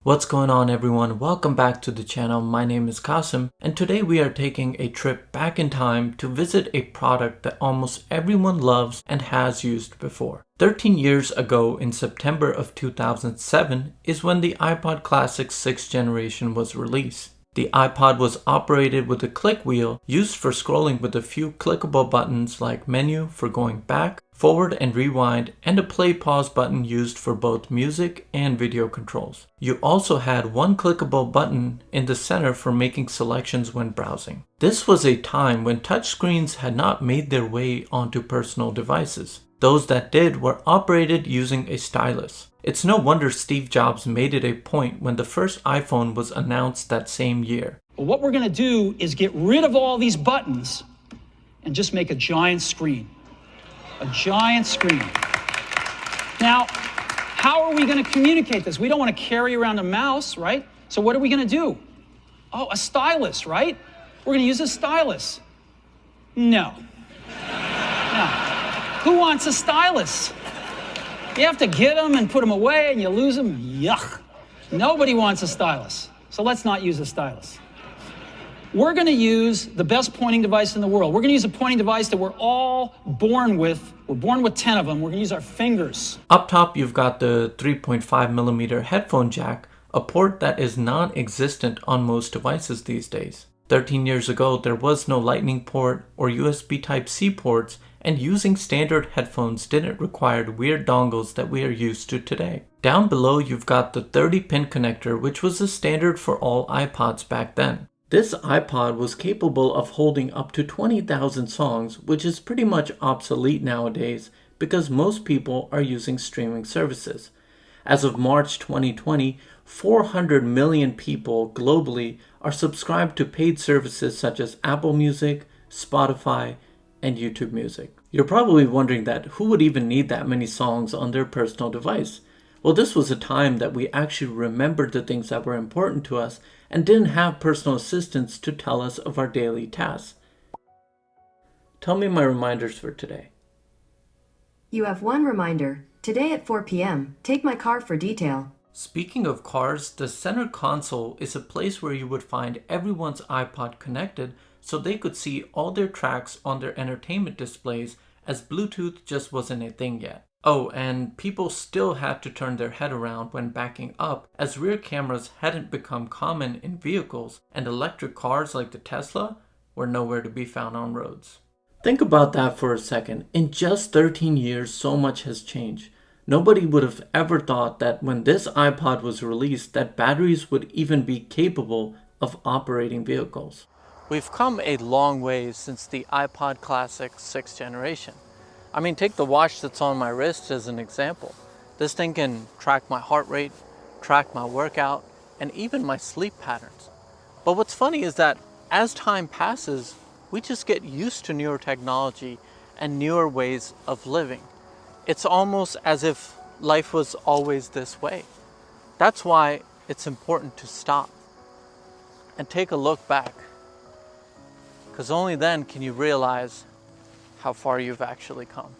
What's going on, everyone? Welcome back to the channel. My name is Qasim, and today we are taking a trip back in time to visit a product that almost everyone loves and has used before. 13 years ago, in September of 2007, is when the iPod Classic 6th generation was released. The iPod was operated with a click wheel used for scrolling with a few clickable buttons like menu for going back, forward and rewind, and a play-pause button used for both music and video controls. You also had one clickable button in the center for making selections when browsing. This was a time when touchscreens had not made their way onto personal devices. Those that did were operated using a stylus. It's no wonder Steve Jobs made it a point when the first iPhone was announced that same year. Well, what we're going to do is get rid of all these buttons and just make a giant screen. A giant screen. Now, how are we going to communicate this? We don't want to carry around a mouse, right? So what are we going to do? Oh, a stylus, right? We're going to use a stylus. No. No. Who wants a stylus? You have to get them and put them away and you lose them. Yuck. Nobody wants a stylus. So let's not use a stylus. We're going to use the best pointing device in the world. We're going to use a pointing device that we're all born with. We're born with 10 of them. We're going to use our fingers. Up top, you've got the 3.5mm headphone jack, a port that is non-existent on most devices these days. 13 years ago, there was no Lightning port or USB Type-C ports, and using standard headphones didn't require weird dongles that we are used to today. Down below, you've got the 30-pin connector, which was the standard for all iPods back then. This iPod was capable of holding up to 20,000 songs, which is pretty much obsolete nowadays because most people are using streaming services. As of March 2020, 400 million people globally are subscribed to paid services such as Apple Music, Spotify, and YouTube Music. You're probably wondering that who would even need that many songs on their personal device? Well, this was a time that we actually remembered the things that were important to us and didn't have personal assistants to tell us of our daily tasks. Tell me my reminders for today. You have one reminder. Today at 4 p.m., take my car for detail. Speaking of cars, the center console is a place where you would find everyone's iPod connected so they could see all their tracks on their entertainment displays, as Bluetooth just wasn't a thing yet. Oh, and people still had to turn their head around when backing up, as rear cameras hadn't become common in vehicles, and electric cars like the Tesla were nowhere to be found on roads. Think about that for a second. In just 13 years, so much has changed. Nobody would have ever thought that when this iPod was released that batteries would even be capable of operating vehicles. We've come a long way since the iPod Classic 6th generation. I mean, take the watch that's on my wrist as an example. This thing can track my heart rate, track my workout, and even my sleep patterns. But what's funny is that as time passes, we just get used to newer technology and newer ways of living. It's almost as if life was always this way. That's why it's important to stop and take a look back, because only then can you realize how far you've actually come.